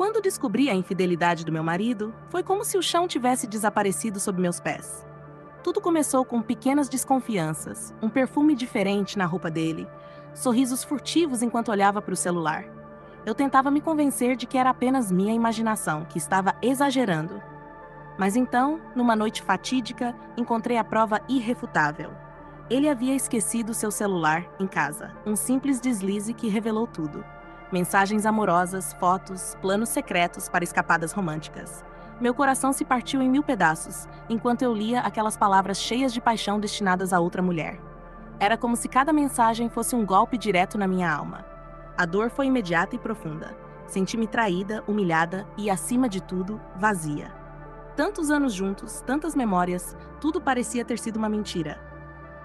Quando descobri a infidelidade do meu marido, foi como se o chão tivesse desaparecido sob meus pés. Tudo começou com pequenas desconfianças, um perfume diferente na roupa dele, sorrisos furtivos enquanto olhava para o celular. Eu tentava me convencer de que era apenas minha imaginação, que estava exagerando. Mas então, numa noite fatídica, encontrei a prova irrefutável. Ele havia esquecido seu celular em casa, um simples deslize que revelou tudo. Mensagens amorosas, fotos, planos secretos para escapadas românticas. Meu coração se partiu em 1000 pedaços, enquanto eu lia aquelas palavras cheias de paixão destinadas a outra mulher. Era como se cada mensagem fosse um golpe direto na minha alma. A dor foi imediata e profunda. Senti-me traída, humilhada e, acima de tudo, vazia. Tantos anos juntos, tantas memórias, tudo parecia ter sido uma mentira.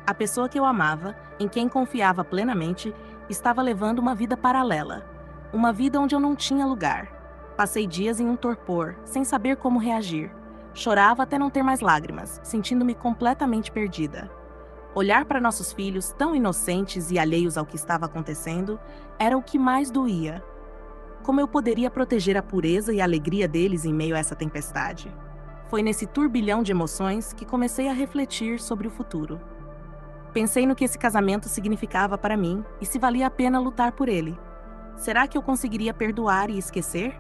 A pessoa que eu amava, em quem confiava plenamente, estava levando uma vida paralela. Uma vida onde eu não tinha lugar. Passei dias em um torpor, sem saber como reagir. Chorava até não ter mais lágrimas, sentindo-me completamente perdida. Olhar para nossos filhos, tão inocentes e alheios ao que estava acontecendo, era o que mais doía. Como eu poderia proteger a pureza e a alegria deles em meio a essa tempestade? Foi nesse turbilhão de emoções que comecei a refletir sobre o futuro. Pensei no que esse casamento significava para mim e se valia a pena lutar por ele. Será que eu conseguiria perdoar e esquecer?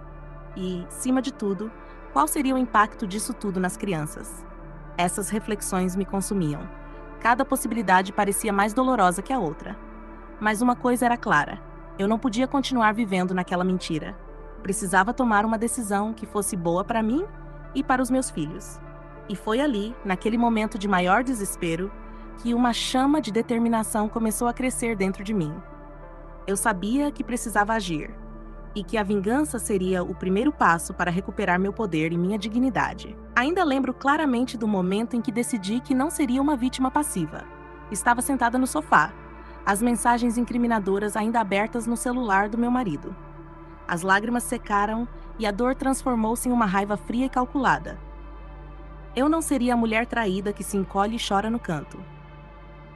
E, acima de tudo, qual seria o impacto disso tudo nas crianças? Essas reflexões me consumiam. Cada possibilidade parecia mais dolorosa que a outra. Mas uma coisa era clara: eu não podia continuar vivendo naquela mentira. Precisava tomar uma decisão que fosse boa para mim e para os meus filhos. E foi ali, naquele momento de maior desespero, que uma chama de determinação começou a crescer dentro de mim. Eu sabia que precisava agir, e que a vingança seria o primeiro passo para recuperar meu poder e minha dignidade. Ainda lembro claramente do momento em que decidi que não seria uma vítima passiva. Estava sentada no sofá, as mensagens incriminadoras ainda abertas no celular do meu marido. As lágrimas secaram e a dor transformou-se em uma raiva fria e calculada. Eu não seria a mulher traída que se encolhe e chora no canto.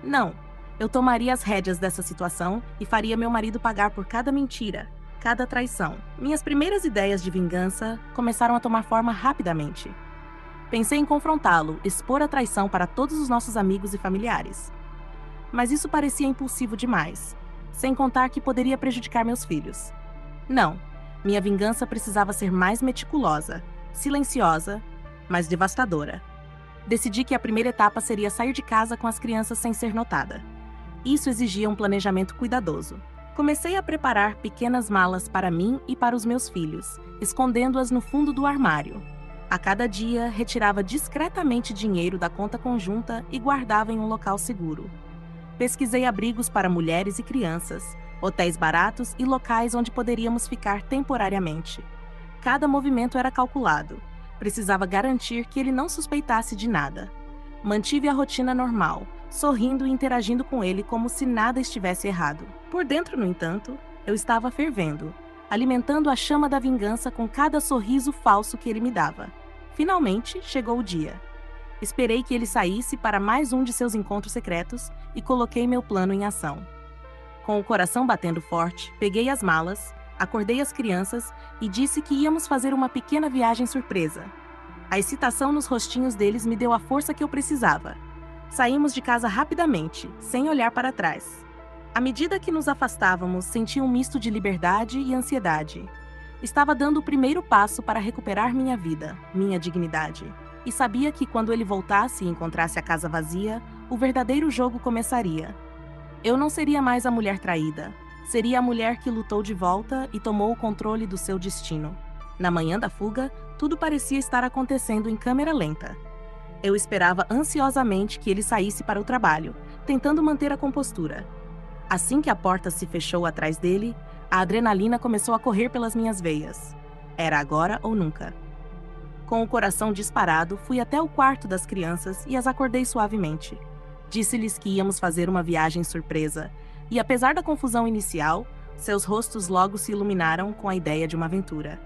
Não, eu tomaria as rédeas dessa situação e faria meu marido pagar por cada mentira, cada traição. Minhas primeiras ideias de vingança começaram a tomar forma rapidamente. Pensei em confrontá-lo, expor a traição para todos os nossos amigos e familiares. Mas isso parecia impulsivo demais, sem contar que poderia prejudicar meus filhos. Não, minha vingança precisava ser mais meticulosa, silenciosa, mas devastadora. Decidi que a primeira etapa seria sair de casa com as crianças sem ser notada. Isso exigia um planejamento cuidadoso. Comecei a preparar pequenas malas para mim e para os meus filhos, escondendo-as no fundo do armário. A cada dia, retirava discretamente dinheiro da conta conjunta e guardava em um local seguro. Pesquisei abrigos para mulheres e crianças, hotéis baratos e locais onde poderíamos ficar temporariamente. Cada movimento era calculado. Precisava garantir que ele não suspeitasse de nada. Mantive a rotina normal, sorrindo e interagindo com ele como se nada estivesse errado. Por dentro, no entanto, eu estava fervendo, alimentando a chama da vingança com cada sorriso falso que ele me dava. Finalmente, chegou o dia. Esperei que ele saísse para mais um de seus encontros secretos e coloquei meu plano em ação. Com o coração batendo forte, peguei as malas, acordei as crianças e disse que íamos fazer uma pequena viagem surpresa. A excitação nos rostinhos deles me deu a força que eu precisava. Saímos de casa rapidamente, sem olhar para trás. À medida que nos afastávamos, senti um misto de liberdade e ansiedade. Estava dando o primeiro passo para recuperar minha vida, minha dignidade. E sabia que quando ele voltasse e encontrasse a casa vazia, o verdadeiro jogo começaria. Eu não seria mais a mulher traída. Seria a mulher que lutou de volta e tomou o controle do seu destino. Na manhã da fuga, tudo parecia estar acontecendo em câmera lenta. Eu esperava ansiosamente que ele saísse para o trabalho, tentando manter a compostura. Assim que a porta se fechou atrás dele, a adrenalina começou a correr pelas minhas veias. Era agora ou nunca. Com o coração disparado, fui até o quarto das crianças e as acordei suavemente. Disse-lhes que íamos fazer uma viagem surpresa, e apesar da confusão inicial, seus rostos logo se iluminaram com a ideia de uma aventura.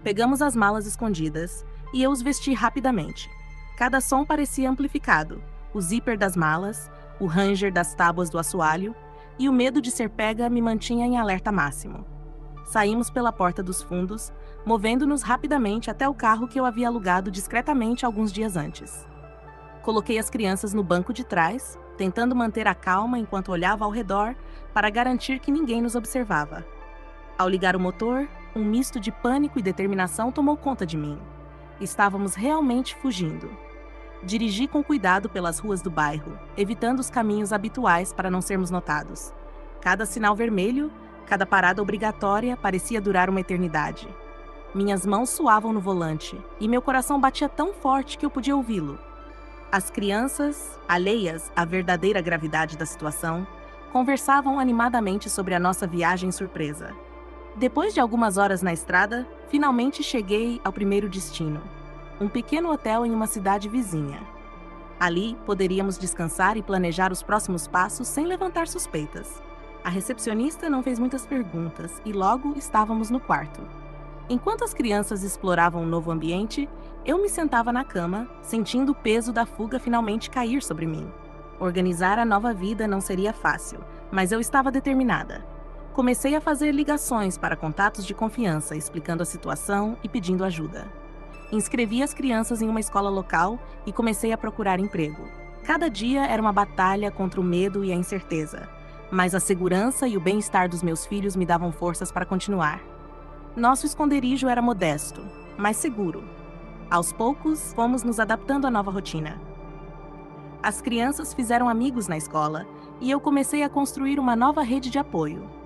Pegamos as malas escondidas e eu os vesti rapidamente. Cada som parecia amplificado: o zíper das malas, o ranger das tábuas do assoalho, e o medo de ser pega me mantinha em alerta máximo. Saímos pela porta dos fundos, movendo-nos rapidamente até o carro que eu havia alugado discretamente alguns dias antes. Coloquei as crianças no banco de trás, tentando manter a calma enquanto olhava ao redor para garantir que ninguém nos observava. Ao ligar o motor, um misto de pânico e determinação tomou conta de mim. Estávamos realmente fugindo. Dirigi com cuidado pelas ruas do bairro, evitando os caminhos habituais para não sermos notados. Cada sinal vermelho, cada parada obrigatória parecia durar uma eternidade. Minhas mãos suavam no volante e meu coração batia tão forte que eu podia ouvi-lo. As crianças, alheias à verdadeira gravidade da situação, conversavam animadamente sobre a nossa viagem surpresa. Depois de algumas horas na estrada, finalmente cheguei ao primeiro destino, um pequeno hotel em uma cidade vizinha. Ali, poderíamos descansar e planejar os próximos passos sem levantar suspeitas. A recepcionista não fez muitas perguntas e logo estávamos no quarto. Enquanto as crianças exploravam o novo ambiente, eu me sentava na cama, sentindo o peso da fuga finalmente cair sobre mim. Organizar a nova vida não seria fácil, mas eu estava determinada. Comecei a fazer ligações para contatos de confiança, explicando a situação e pedindo ajuda. Inscrevi as crianças em uma escola local e comecei a procurar emprego. Cada dia era uma batalha contra o medo e a incerteza, mas a segurança e o bem-estar dos meus filhos me davam forças para continuar. Nosso esconderijo era modesto, mas seguro. Aos poucos, fomos nos adaptando à nova rotina. As crianças fizeram amigos na escola e eu comecei a construir uma nova rede de apoio.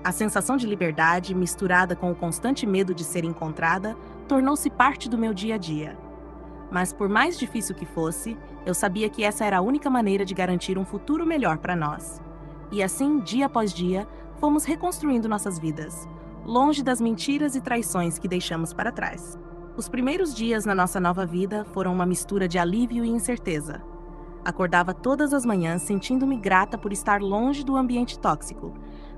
A sensação de liberdade, misturada com o constante medo de ser encontrada, tornou-se parte do meu dia a dia. Mas por mais difícil que fosse, eu sabia que essa era a única maneira de garantir um futuro melhor para nós. E assim, dia após dia, fomos reconstruindo nossas vidas, longe das mentiras e traições que deixamos para trás. Os primeiros dias na nossa nova vida foram uma mistura de alívio e incerteza. Acordava todas as manhãs sentindo-me grata por estar longe do ambiente tóxico,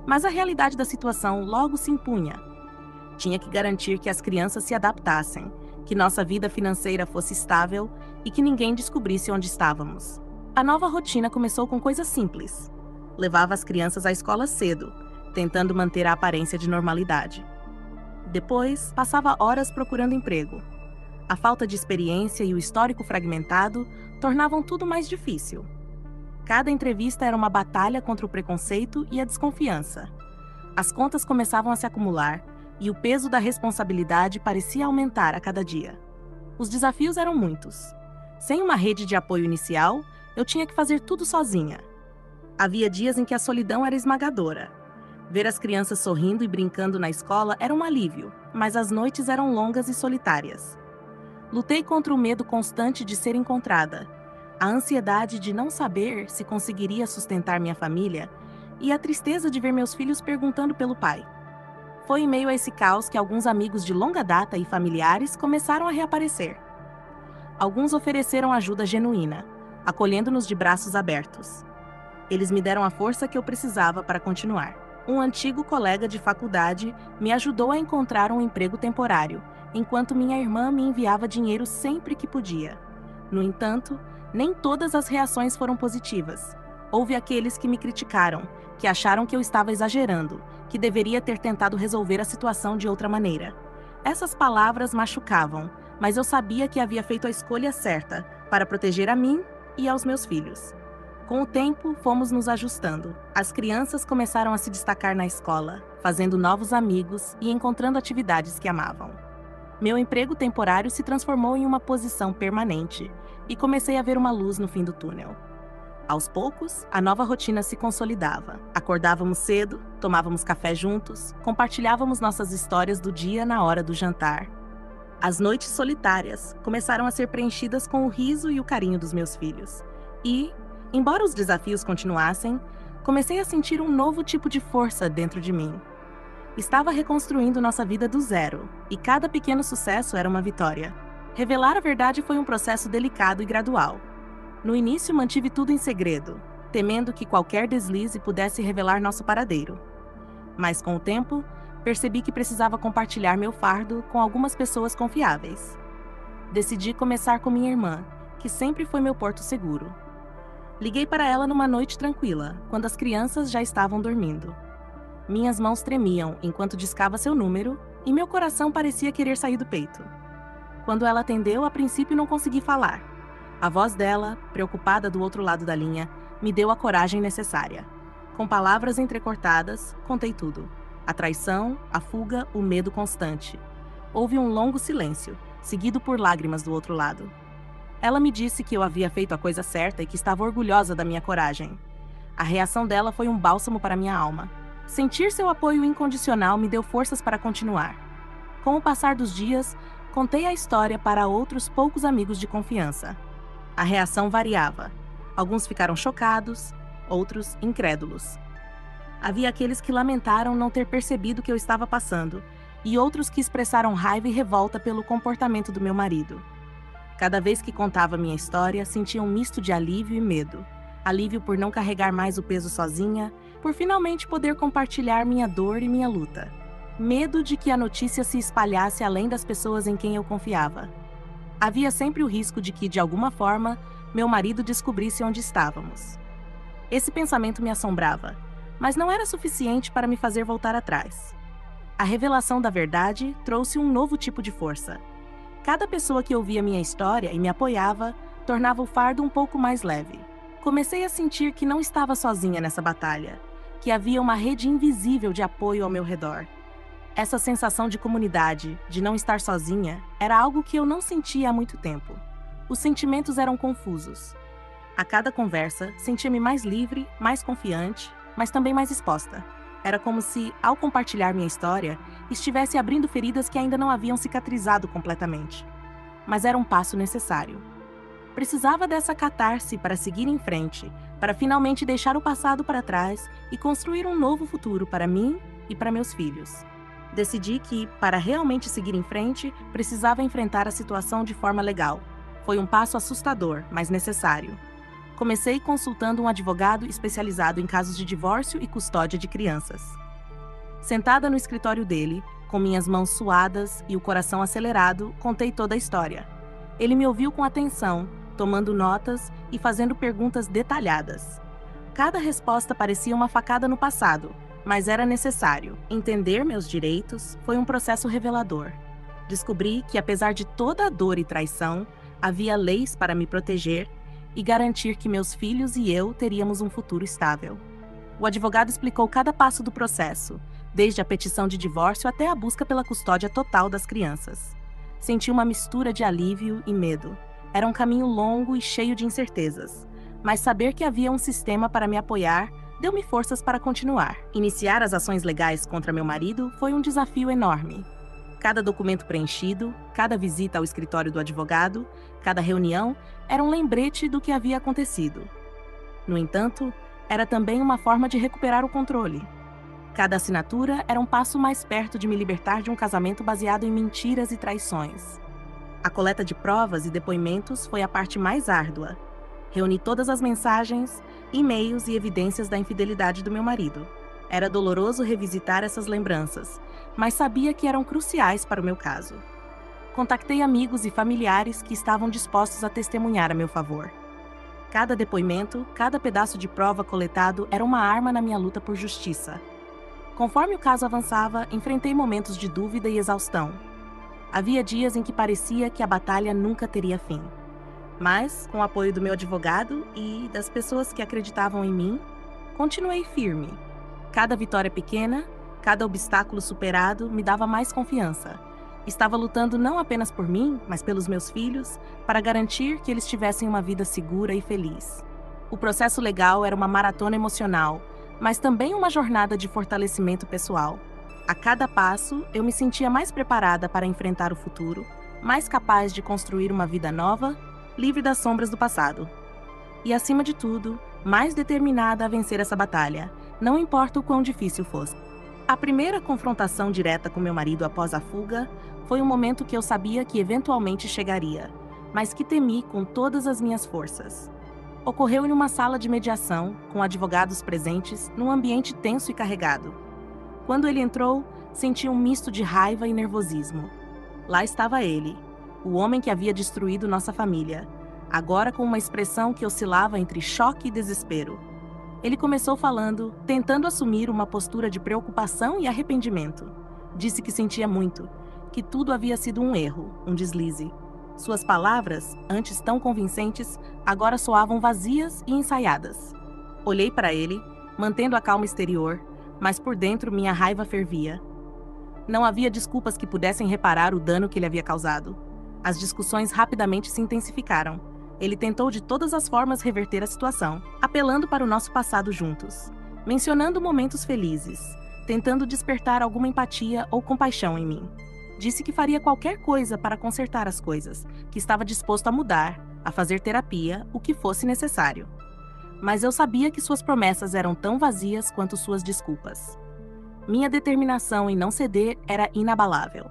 mas a realidade da situação logo se impunha. Tinha que garantir que as crianças se adaptassem, que nossa vida financeira fosse estável e que ninguém descobrisse onde estávamos. A nova rotina começou com coisas simples. Levava as crianças à escola cedo, tentando manter a aparência de normalidade. Depois, passava horas procurando emprego. A falta de experiência e o histórico fragmentado tornavam tudo mais difícil. Cada entrevista era uma batalha contra o preconceito e a desconfiança. As contas começavam a se acumular e o peso da responsabilidade parecia aumentar a cada dia. Os desafios eram muitos. Sem uma rede de apoio inicial, eu tinha que fazer tudo sozinha. Havia dias em que a solidão era esmagadora. Ver as crianças sorrindo e brincando na escola era um alívio, mas as noites eram longas e solitárias. Lutei contra o medo constante de ser encontrada, a ansiedade de não saber se conseguiria sustentar minha família e a tristeza de ver meus filhos perguntando pelo pai. Foi em meio a esse caos que alguns amigos de longa data e familiares começaram a reaparecer. Alguns ofereceram ajuda genuína, acolhendo-nos de braços abertos. Eles me deram a força que eu precisava para continuar. Um antigo colega de faculdade me ajudou a encontrar um emprego temporário, enquanto minha irmã me enviava dinheiro sempre que podia. No entanto, nem todas as reações foram positivas. Houve aqueles que me criticaram, que acharam que eu estava exagerando, que deveria ter tentado resolver a situação de outra maneira. Essas palavras machucavam, mas eu sabia que havia feito a escolha certa para proteger a mim e aos meus filhos. Com o tempo, fomos nos ajustando. As crianças começaram a se destacar na escola, fazendo novos amigos e encontrando atividades que amavam. Meu emprego temporário se transformou em uma posição permanente e comecei a ver uma luz no fim do túnel. Aos poucos, a nova rotina se consolidava. Acordávamos cedo, tomávamos café juntos, compartilhávamos nossas histórias do dia na hora do jantar. As noites solitárias começaram a ser preenchidas com o riso e o carinho dos meus filhos. E, embora os desafios continuassem, comecei a sentir um novo tipo de força dentro de mim. Estava reconstruindo nossa vida do zero, e cada pequeno sucesso era uma vitória. Revelar a verdade foi um processo delicado e gradual. No início, mantive tudo em segredo, temendo que qualquer deslize pudesse revelar nosso paradeiro. Mas com o tempo, percebi que precisava compartilhar meu fardo com algumas pessoas confiáveis. Decidi começar com minha irmã, que sempre foi meu porto seguro. Liguei para ela numa noite tranquila, quando as crianças já estavam dormindo. Minhas mãos tremiam enquanto discava seu número e meu coração parecia querer sair do peito. Quando ela atendeu, a princípio não consegui falar. A voz dela, preocupada do outro lado da linha, me deu a coragem necessária. Com palavras entrecortadas, contei tudo. A traição, a fuga, o medo constante. Houve um longo silêncio, seguido por lágrimas do outro lado. Ela me disse que eu havia feito a coisa certa e que estava orgulhosa da minha coragem. A reação dela foi um bálsamo para minha alma. Sentir seu apoio incondicional me deu forças para continuar. Com o passar dos dias, contei a história para outros poucos amigos de confiança. A reação variava. Alguns ficaram chocados, outros incrédulos. Havia aqueles que lamentaram não ter percebido o que eu estava passando, e outros que expressaram raiva e revolta pelo comportamento do meu marido. Cada vez que contava minha história, sentia um misto de alívio e medo. Alívio por não carregar mais o peso sozinha, por finalmente poder compartilhar minha dor e minha luta. Medo de que a notícia se espalhasse além das pessoas em quem eu confiava. Havia sempre o risco de que, de alguma forma, meu marido descobrisse onde estávamos. Esse pensamento me assombrava, mas não era suficiente para me fazer voltar atrás. A revelação da verdade trouxe um novo tipo de força. Cada pessoa que ouvia minha história e me apoiava tornava o fardo um pouco mais leve. Comecei a sentir que não estava sozinha nessa batalha, que havia uma rede invisível de apoio ao meu redor. Essa sensação de comunidade, de não estar sozinha, era algo que eu não sentia há muito tempo. Os sentimentos eram confusos. A cada conversa, sentia-me mais livre, mais confiante, mas também mais exposta. Era como se, ao compartilhar minha história, estivesse abrindo feridas que ainda não haviam cicatrizado completamente. Mas era um passo necessário. Precisava dessa catarse para seguir em frente, para finalmente deixar o passado para trás e construir um novo futuro para mim e para meus filhos. Decidi que, para realmente seguir em frente, precisava enfrentar a situação de forma legal. Foi um passo assustador, mas necessário. Comecei consultando um advogado especializado em casos de divórcio e custódia de crianças. Sentada no escritório dele, com minhas mãos suadas e o coração acelerado, contei toda a história. Ele me ouviu com atenção, tomando notas e fazendo perguntas detalhadas. Cada resposta parecia uma facada no passado, mas era necessário. Entender meus direitos foi um processo revelador. Descobri que, apesar de toda a dor e traição, havia leis para me proteger e garantir que meus filhos e eu teríamos um futuro estável. O advogado explicou cada passo do processo, desde a petição de divórcio até a busca pela custódia total das crianças. Senti uma mistura de alívio e medo. Era um caminho longo e cheio de incertezas, mas saber que havia um sistema para me apoiar deu-me forças para continuar. Iniciar as ações legais contra meu marido foi um desafio enorme. Cada documento preenchido, cada visita ao escritório do advogado, cada reunião era um lembrete do que havia acontecido. No entanto, era também uma forma de recuperar o controle. Cada assinatura era um passo mais perto de me libertar de um casamento baseado em mentiras e traições. A coleta de provas e depoimentos foi a parte mais árdua. Reuni todas as mensagens, e-mails e evidências da infidelidade do meu marido. Era doloroso revisitar essas lembranças, mas sabia que eram cruciais para o meu caso. Contactei amigos e familiares que estavam dispostos a testemunhar a meu favor. Cada depoimento, cada pedaço de prova coletado era uma arma na minha luta por justiça. Conforme o caso avançava, enfrentei momentos de dúvida e exaustão. Havia dias em que parecia que a batalha nunca teria fim. Mas, com o apoio do meu advogado e das pessoas que acreditavam em mim, continuei firme. Cada vitória pequena, cada obstáculo superado me dava mais confiança. Estava lutando não apenas por mim, mas pelos meus filhos, para garantir que eles tivessem uma vida segura e feliz. O processo legal era uma maratona emocional, mas também uma jornada de fortalecimento pessoal. A cada passo, eu me sentia mais preparada para enfrentar o futuro, mais capaz de construir uma vida nova, livre das sombras do passado. E, acima de tudo, mais determinada a vencer essa batalha, não importa o quão difícil fosse. A primeira confrontação direta com meu marido após a fuga foi um momento que eu sabia que eventualmente chegaria, mas que temi com todas as minhas forças. Ocorreu em uma sala de mediação, com advogados presentes, num ambiente tenso e carregado. Quando ele entrou, senti um misto de raiva e nervosismo. Lá estava ele, o homem que havia destruído nossa família, agora com uma expressão que oscilava entre choque e desespero. Ele começou falando, tentando assumir uma postura de preocupação e arrependimento. Disse que sentia muito, que tudo havia sido um erro, um deslize. Suas palavras, antes tão convincentes, agora soavam vazias e ensaiadas. Olhei para ele, mantendo a calma exterior, mas por dentro minha raiva fervia. Não havia desculpas que pudessem reparar o dano que ele havia causado. As discussões rapidamente se intensificaram. Ele tentou de todas as formas reverter a situação, apelando para o nosso passado juntos, mencionando momentos felizes, tentando despertar alguma empatia ou compaixão em mim. Disse que faria qualquer coisa para consertar as coisas, que estava disposto a mudar, a fazer terapia, o que fosse necessário. Mas eu sabia que suas promessas eram tão vazias quanto suas desculpas. Minha determinação em não ceder era inabalável.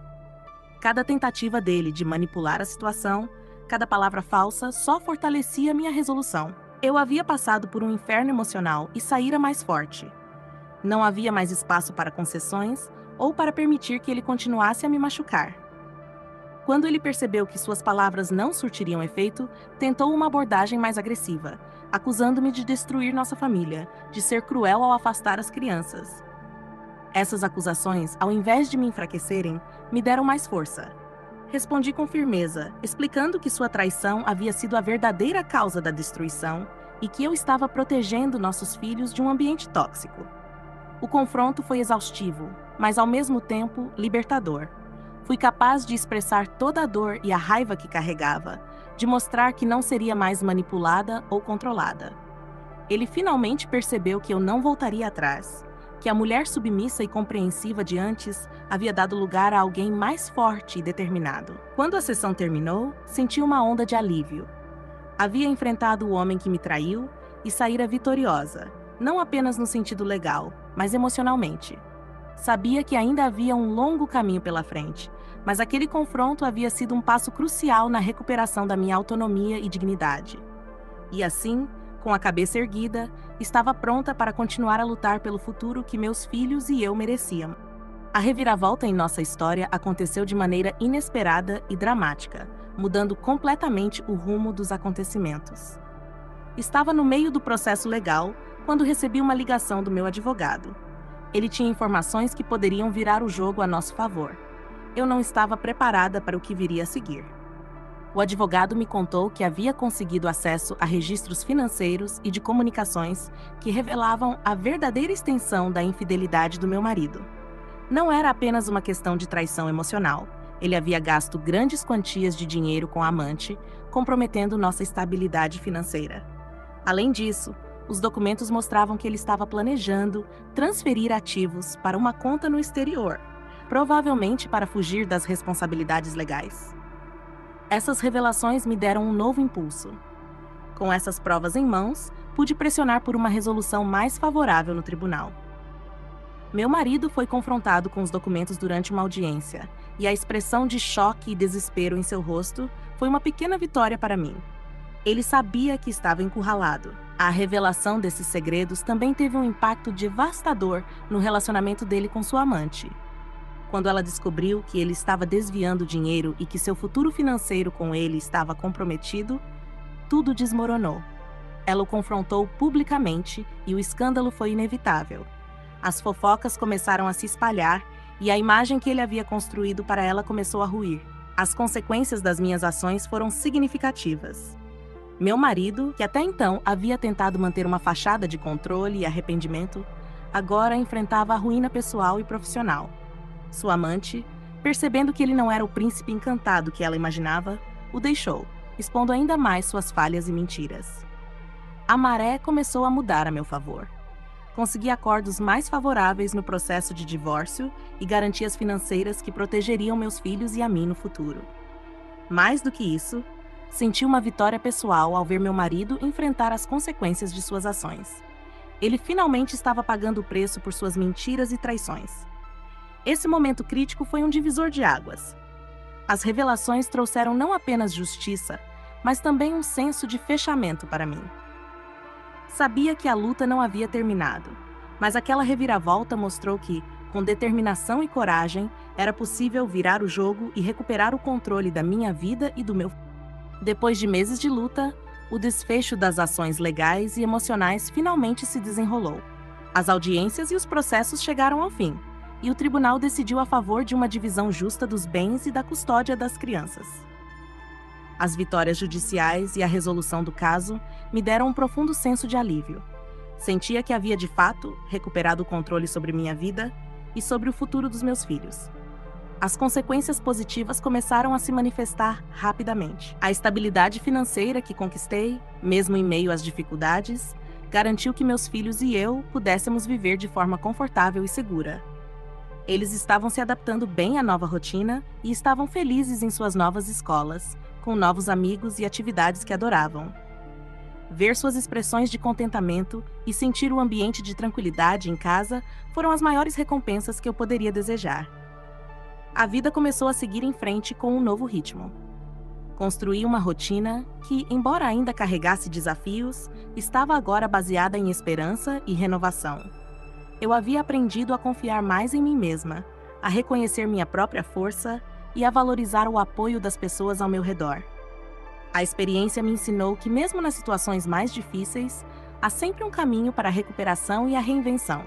Cada tentativa dele de manipular a situação, cada palavra falsa, só fortalecia minha resolução. Eu havia passado por um inferno emocional e saíra mais forte. Não havia mais espaço para concessões ou para permitir que ele continuasse a me machucar. Quando ele percebeu que suas palavras não surtiriam efeito, tentou uma abordagem mais agressiva, acusando-me de destruir nossa família, de ser cruel ao afastar as crianças. Essas acusações, ao invés de me enfraquecerem, me deram mais força. Respondi com firmeza, explicando que sua traição havia sido a verdadeira causa da destruição e que eu estava protegendo nossos filhos de um ambiente tóxico. O confronto foi exaustivo, mas ao mesmo tempo libertador. Fui capaz de expressar toda a dor e a raiva que carregava, de mostrar que não seria mais manipulada ou controlada. Ele finalmente percebeu que eu não voltaria atrás, que a mulher submissa e compreensiva de antes havia dado lugar a alguém mais forte e determinado. Quando a sessão terminou, senti uma onda de alívio. Havia enfrentado o homem que me traiu e saíra vitoriosa, não apenas no sentido legal, mas emocionalmente. Sabia que ainda havia um longo caminho pela frente, mas aquele confronto havia sido um passo crucial na recuperação da minha autonomia e dignidade. E assim, com a cabeça erguida, estava pronta para continuar a lutar pelo futuro que meus filhos e eu merecíamos. A reviravolta em nossa história aconteceu de maneira inesperada e dramática, mudando completamente o rumo dos acontecimentos. Estava no meio do processo legal quando recebi uma ligação do meu advogado. Ele tinha informações que poderiam virar o jogo a nosso favor. Eu não estava preparada para o que viria a seguir. O advogado me contou que havia conseguido acesso a registros financeiros e de comunicações que revelavam a verdadeira extensão da infidelidade do meu marido. Não era apenas uma questão de traição emocional. Ele havia gasto grandes quantias de dinheiro com a amante, comprometendo nossa estabilidade financeira. Além disso, os documentos mostravam que ele estava planejando transferir ativos para uma conta no exterior, provavelmente para fugir das responsabilidades legais. Essas revelações me deram um novo impulso. Com essas provas em mãos, pude pressionar por uma resolução mais favorável no tribunal. Meu marido foi confrontado com os documentos durante uma audiência, e a expressão de choque e desespero em seu rosto foi uma pequena vitória para mim. Ele sabia que estava encurralado. A revelação desses segredos também teve um impacto devastador no relacionamento dele com sua amante. Quando ela descobriu que ele estava desviando dinheiro e que seu futuro financeiro com ele estava comprometido, tudo desmoronou. Ela o confrontou publicamente e o escândalo foi inevitável. As fofocas começaram a se espalhar e a imagem que ele havia construído para ela começou a ruir. As consequências das minhas ações foram significativas. Meu marido, que até então havia tentado manter uma fachada de controle e arrependimento, agora enfrentava a ruína pessoal e profissional. Sua amante, percebendo que ele não era o príncipe encantado que ela imaginava, o deixou, expondo ainda mais suas falhas e mentiras. A maré começou a mudar a meu favor. Consegui acordos mais favoráveis no processo de divórcio e garantias financeiras que protegeriam meus filhos e a mim no futuro. Mais do que isso, senti uma vitória pessoal ao ver meu marido enfrentar as consequências de suas ações. Ele finalmente estava pagando o preço por suas mentiras e traições. Esse momento crítico foi um divisor de águas. As revelações trouxeram não apenas justiça, mas também um senso de fechamento para mim. Sabia que a luta não havia terminado, mas aquela reviravolta mostrou que, com determinação e coragem, era possível virar o jogo e recuperar o controle da minha vida e do meu. Depois de meses de luta, o desfecho das ações legais e emocionais finalmente se desenrolou. As audiências e os processos chegaram ao fim, e o tribunal decidiu a favor de uma divisão justa dos bens e da custódia das crianças. As vitórias judiciais e a resolução do caso me deram um profundo senso de alívio. Sentia que havia, de fato, recuperado o controle sobre minha vida e sobre o futuro dos meus filhos. As consequências positivas começaram a se manifestar rapidamente. A estabilidade financeira que conquistei, mesmo em meio às dificuldades, garantiu que meus filhos e eu pudéssemos viver de forma confortável e segura. Eles estavam se adaptando bem à nova rotina e estavam felizes em suas novas escolas, com novos amigos e atividades que adoravam. Ver suas expressões de contentamento e sentir o ambiente de tranquilidade em casa foram as maiores recompensas que eu poderia desejar. A vida começou a seguir em frente com um novo ritmo. Construí uma rotina que, embora ainda carregasse desafios, estava agora baseada em esperança e renovação. Eu havia aprendido a confiar mais em mim mesma, a reconhecer minha própria força e a valorizar o apoio das pessoas ao meu redor. A experiência me ensinou que, mesmo nas situações mais difíceis, há sempre um caminho para a recuperação e a reinvenção.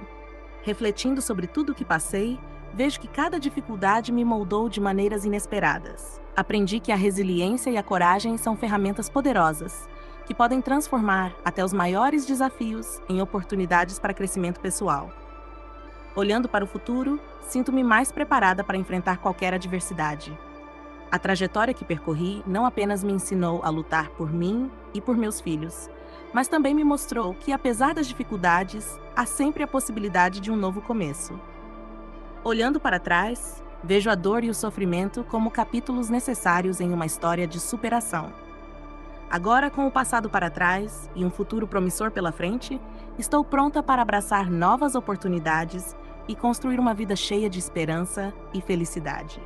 Refletindo sobre tudo o que passei, vejo que cada dificuldade me moldou de maneiras inesperadas. Aprendi que a resiliência e a coragem são ferramentas poderosas, que podem transformar até os maiores desafios em oportunidades para crescimento pessoal. Olhando para o futuro, sinto-me mais preparada para enfrentar qualquer adversidade. A trajetória que percorri não apenas me ensinou a lutar por mim e por meus filhos, mas também me mostrou que, apesar das dificuldades, há sempre a possibilidade de um novo começo. Olhando para trás, vejo a dor e o sofrimento como capítulos necessários em uma história de superação. Agora, com o passado para trás e um futuro promissor pela frente, estou pronta para abraçar novas oportunidades e construir uma vida cheia de esperança e felicidade.